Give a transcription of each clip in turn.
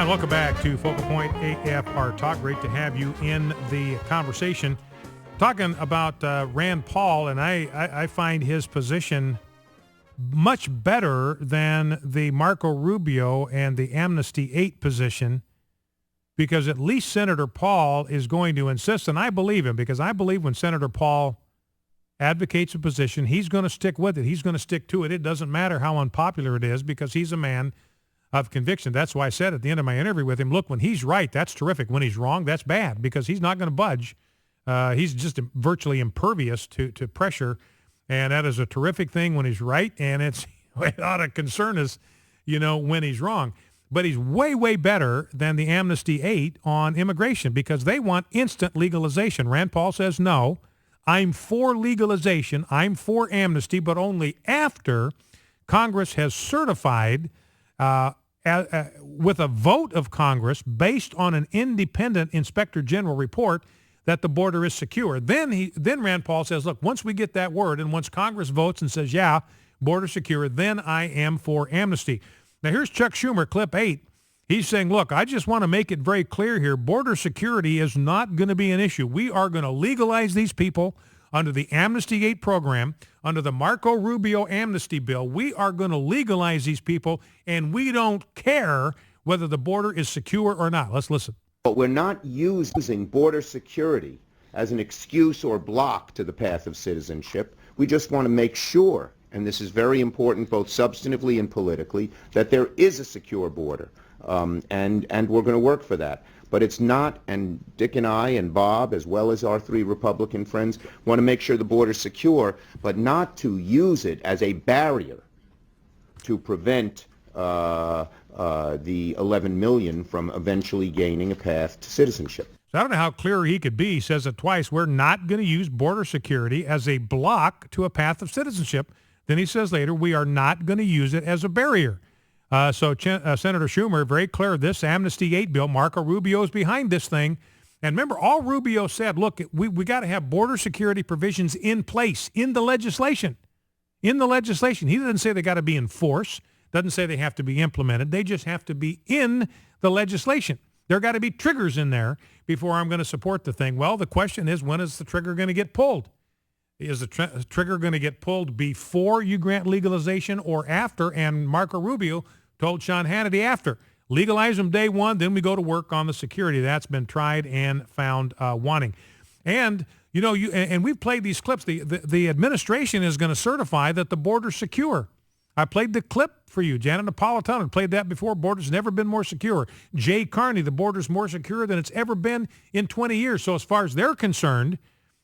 Hi, welcome back to Focal Point AFR Talk. Great to have you in the conversation. Talking about Rand Paul, and I find his position much better than the Marco Rubio and the Amnesty 8 position, because at least Senator Paul is going to insist, and I believe him, because I believe when Senator Paul advocates a position, he's going to stick with it. He's going to stick to it. It doesn't matter how unpopular it is, because he's a man of conviction. That's why I said at the end of my interview with him, look, when he's right, that's terrific. When he's wrong, that's bad, because he's not going to budge. He's just virtually impervious to pressure, and that is a terrific thing when he's right, and it ought to concern us, when he's wrong. But he's way, way better than the Amnesty 8 on immigration, because they want instant legalization. Rand Paul says, no, I'm for legalization, I'm for amnesty, but only after Congress has certified with a vote of Congress based on an independent Inspector General report that the border is secure. Then Rand Paul says, look, once we get that word and once Congress votes and says, yeah, border secure, then I am for amnesty. Now here's Chuck Schumer, clip 8. He's saying, look, I just want to make it very clear here. Border security is not going to be an issue. We are going to legalize these people under the Amnesty 8 program, under the Marco Rubio amnesty bill. We are going to legalize these people, and we don't care whether the border is secure or not. Let's listen. But we're not using border security as an excuse or block to the path of citizenship. We just want to make sure, and this is very important both substantively and politically, that there is a secure border, and we're going to work for that. But it's not, and Dick and I and Bob, as well as our three Republican friends, want to make sure the border's secure, but not to use it as a barrier to prevent the 11 million from eventually gaining a path to citizenship. So I don't know how clear he could be. He says it twice. We're not going to use border security as a block to a path of citizenship. Then he says later, we are not going to use it as a barrier. So Senator Schumer, very clear, this Amnesty 8 bill, Marco Rubio is behind this thing. And remember, all Rubio said, look, we got to have border security provisions in place in the legislation. In the legislation. He doesn't say they got to be in force. Doesn't say they have to be implemented. They just have to be in the legislation. There got to be triggers in there before I'm going to support the thing. Well, the question is, when is the trigger going to get pulled? Is the trigger going to get pulled before you grant legalization or after? And Marco Rubio told Sean Hannity after. Legalize them day one, then we go to work on the security. That's been tried and found wanting. And, and we've played these clips. The administration is going to certify that the border's secure. I played the clip for you. Janet Napolitano played that before. Border's never been more secure. Jay Carney, the border's more secure than it's ever been in 20 years. So as far as they're concerned,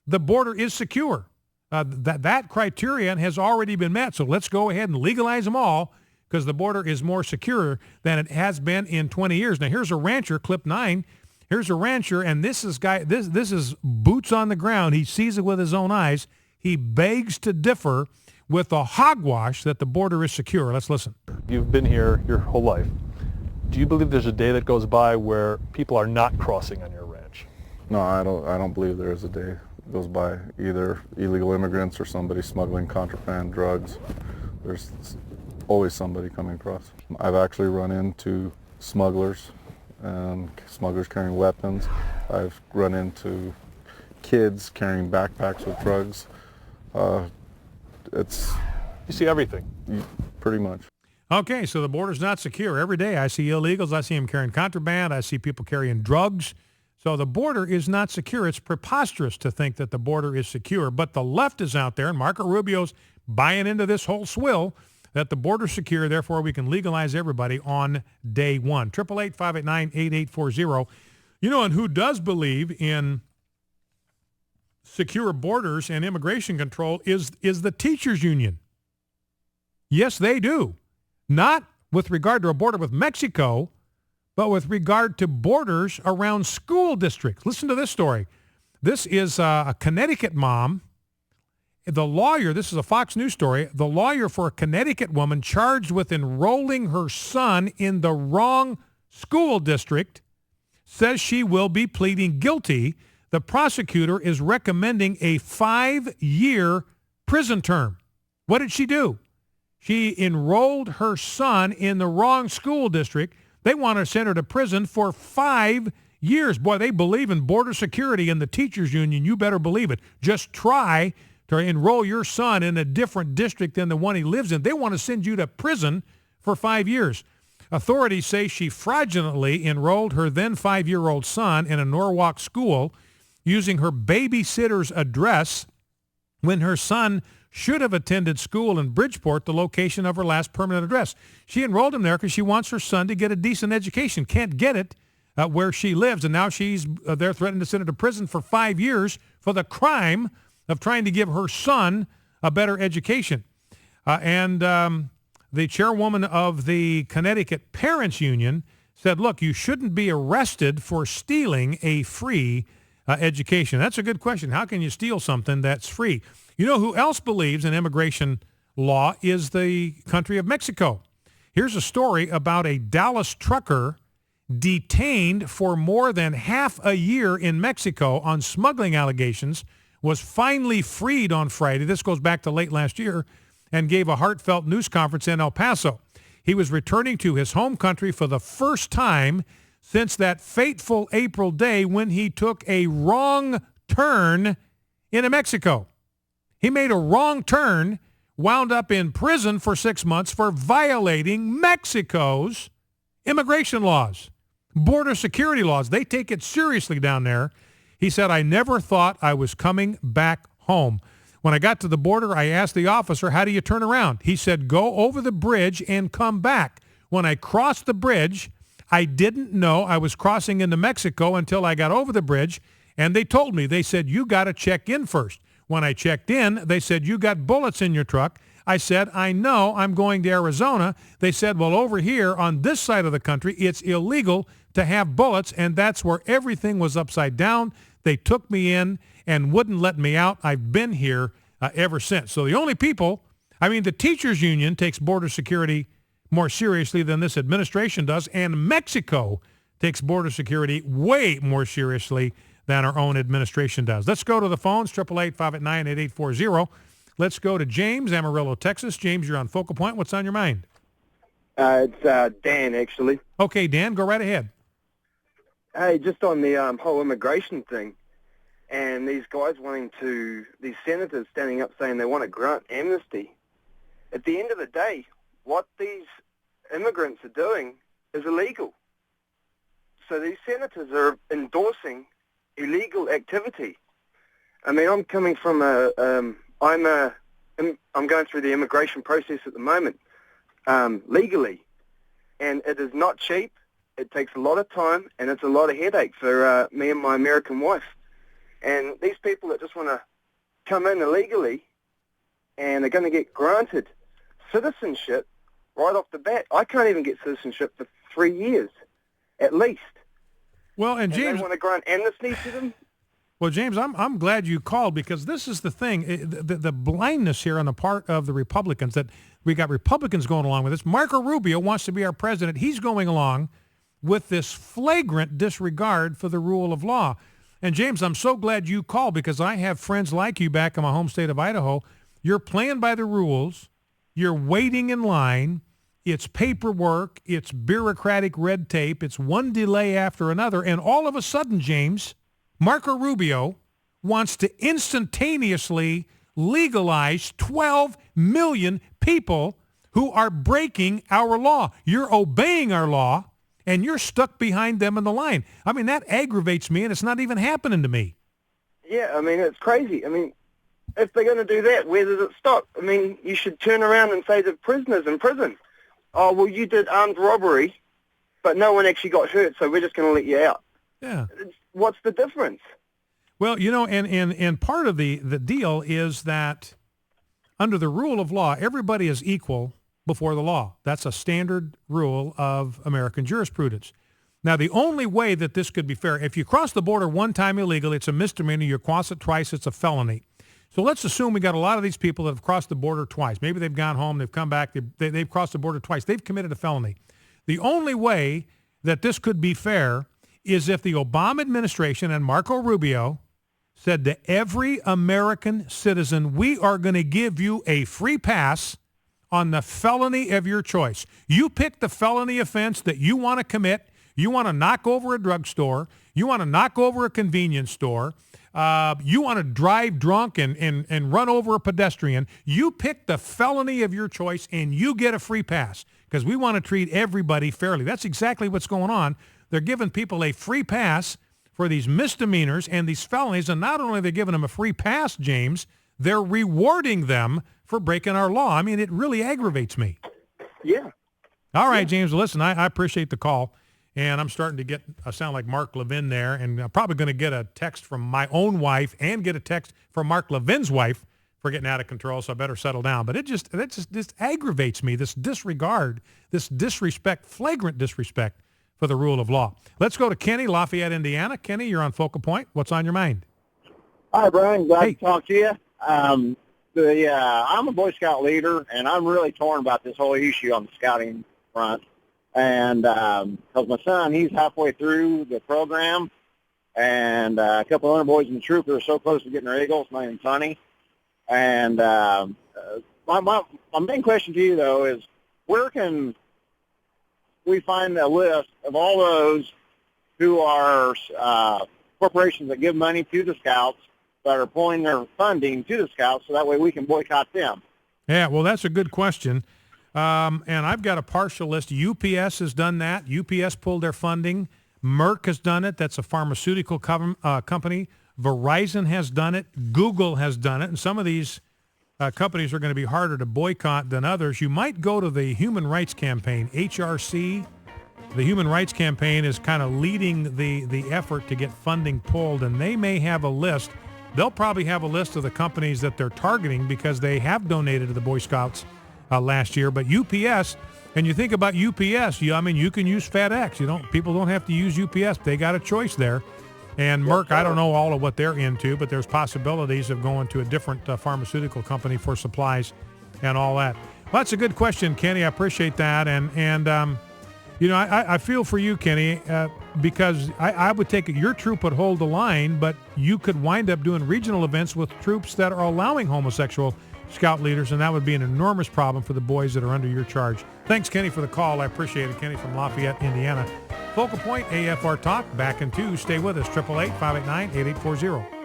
the border is secure. That criterion has already been met. So let's go ahead and legalize them all, because the border is more secure than it has been in 20 years. Now here's a rancher, clip 9. Here's a rancher, and this is boots on the ground. He sees it with his own eyes. He begs to differ with the hogwash that the border is secure. Let's listen. You've been here your whole life. Do you believe there's a day that goes by where people are not crossing on your ranch? No, I don't believe there is a day that goes by, either illegal immigrants or somebody smuggling contraband drugs. There's always somebody coming across. I've actually run into smugglers and smugglers carrying weapons. I've run into kids carrying backpacks with drugs. You see everything. Pretty much. Okay, so the border's not secure. Every day I see illegals. I see them carrying contraband. I see people carrying drugs. So the border is not secure. It's preposterous to think that the border is secure. But the left is out there, and Marco Rubio's buying into this whole swill that the border's secure, therefore we can legalize everybody on day one. 888-589-8840. And who does believe in secure borders and immigration control is the teachers union. Yes, they do. Not with regard to a border with Mexico, but with regard to borders around school districts. Listen to this story. This is a Connecticut mom. The lawyer, this is a Fox News story, the lawyer for a Connecticut woman charged with enrolling her son in the wrong school district says she will be pleading guilty. The prosecutor is recommending a 5-year prison term. What did she do? She enrolled her son in the wrong school district. They want to send her to prison for 5 years. Boy, they believe in border security in the teachers union. You better believe it. Just try to enroll your son in a different district than the one he lives in. They want to send you to prison for 5 years. Authorities say she fraudulently enrolled her then 5-year-old son in a Norwalk school using her babysitter's address when her son should have attended school in Bridgeport, the location of her last permanent address. She enrolled him there because she wants her son to get a decent education. Can't get it where she lives, and now they're threatening to send her to prison for 5 years for the crime of trying to give her son a better education. The chairwoman of the Connecticut Parents Union said, look, you shouldn't be arrested for stealing a free education. That's a good question. How can you steal something that's free? You know who else believes in immigration law is the country of Mexico. Here's a story about a Dallas trucker detained for more than half a year in Mexico on smuggling allegations, was finally freed on Friday. This goes back to late last year, and gave a heartfelt news conference in El Paso. He was returning to his home country for the first time since that fateful April day when he took a wrong turn into Mexico. He made a wrong turn, wound up in prison for 6 months for violating Mexico's immigration laws, border security laws. They take it seriously down there. He said, I never thought I was coming back home. When I got to the border, I asked the officer, how do you turn around? He said, go over the bridge and come back. When I crossed the bridge, I didn't know I was crossing into Mexico until I got over the bridge, and they told me, they said, you got to check in first. When I checked in, they said, you got bullets in your truck. I said, I know, I'm going to Arizona. They said, well, over here on this side of the country, it's illegal to have bullets, and that's where everything was upside down. They took me in and wouldn't let me out. I've been here ever since. So the only people, the teachers union takes border security more seriously than this administration does, and Mexico takes border security way more seriously than our own administration does. Let's go to the phones, 888-589-8840. Let's go to James, Amarillo, Texas. James, you're on Focal Point. What's on your mind? It's Dan, actually. Okay, Dan, go right ahead. Hey, just on the whole immigration thing, and these guys these senators standing up saying they want to grant amnesty. At the end of the day, what these immigrants are doing is illegal. So these senators are endorsing illegal activity. I'm coming from I'm going through the immigration process at the moment, legally, and it is not cheap. It takes a lot of time, and it's a lot of headache for me and my American wife. And these people that just want to come in illegally and are going to get granted citizenship right off the bat. I can't even get citizenship for 3 years, at least. Well, and James, they want to grant amnesty to them? Well, James, I'm glad you called, because this is the thing, the blindness here on the part of the Republicans, that we got Republicans going along with this. Marco Rubio wants to be our president. He's going along with this flagrant disregard for the rule of law. And James, I'm so glad you called, because I have friends like you back in my home state of Idaho. You're playing by the rules. You're waiting in line. It's paperwork. It's bureaucratic red tape. It's one delay after another. And all of a sudden, James, Marco Rubio wants to instantaneously legalize 12 million people who are breaking our law. You're obeying our law, and you're stuck behind them in the line. That aggravates me, and it's not even happening to me. Yeah, it's crazy. If they're going to do that, where does it stop? You should turn around and say to prisoners in prison, oh, well, you did armed robbery, but no one actually got hurt, so we're just going to let you out. Yeah. What's the difference? Well, and part of the deal is that under the rule of law, everybody is equal before the law. That's a standard rule of American jurisprudence. Now, the only way that this could be fair, if you cross the border one time illegal, it's a misdemeanor. You cross it twice, it's a felony. So let's assume we got a lot of these people that have crossed the border twice. Maybe they've gone home, they've come back, they've crossed the border twice. They've committed a felony. The only way that this could be fair is if the Obama administration and Marco Rubio said to every American citizen, we are going to give you a free pass on the felony of your choice. You pick the felony offense that you want to commit. You want to knock over a drugstore. You want to knock over a convenience store. You want to drive drunk and run over a pedestrian. You pick the felony of your choice and you get a free pass because we want to treat everybody fairly. That's exactly what's going on. They're giving people a free pass for these misdemeanors and these felonies, and not only are they giving them a free pass, James, they're rewarding them for breaking our law. I mean, it really aggravates me. Yeah. All right, James, listen, I appreciate the call, and I'm starting to get sound like Mark Levin there, and I'm probably going to get a text from my own wife and get a text from Mark Levin's wife for getting out of control, so I better settle down. But this aggravates me, this disregard, this disrespect, flagrant disrespect for the rule of law. Let's go to Kenny, Lafayette, Indiana. Kenny, you're on Focal Point. What's on your mind? Hi, Brian. Glad to talk to you. I'm a Boy Scout leader, and I'm really torn about this whole issue on the scouting front. And because my son, he's halfway through the program, and a couple other boys in the troop are so close to getting their Eagle, it's not even funny. And my main question to you, though, is where can we find a list of all those who are corporations that give money to the Scouts that are pulling their funding to the Scouts so that way we can boycott them? Yeah, well, that's a good question. And I've got a partial list. UPS has done that. UPS pulled their funding. Merck has done it. That's a pharmaceutical company. Verizon has done it. Google has done it. And some of these companies are going to be harder to boycott than others. You might go to the Human Rights Campaign, HRC. The Human Rights Campaign is kind of leading the effort to get funding pulled, and they may have a list. They'll probably have a list of the companies that they're targeting because they have donated to the Boy Scouts last year. But UPS, and you think about UPS, you can use FedEx. People don't have to use UPS. They got a choice there. And Merck, I don't know all of what they're into, but there's possibilities of going to a different pharmaceutical company for supplies and all that. Well, that's a good question, Kenny. I appreciate that. And I feel for you, Kenny, because I would take it your troop would hold the line, but you could wind up doing regional events with troops that are allowing homosexual scout leaders, and that would be an enormous problem for the boys that are under your charge. Thanks, Kenny, for the call. I appreciate it. Kenny from Lafayette, Indiana. Focal Point, AFR Talk, back in 2. Stay with us, 888-589-8840.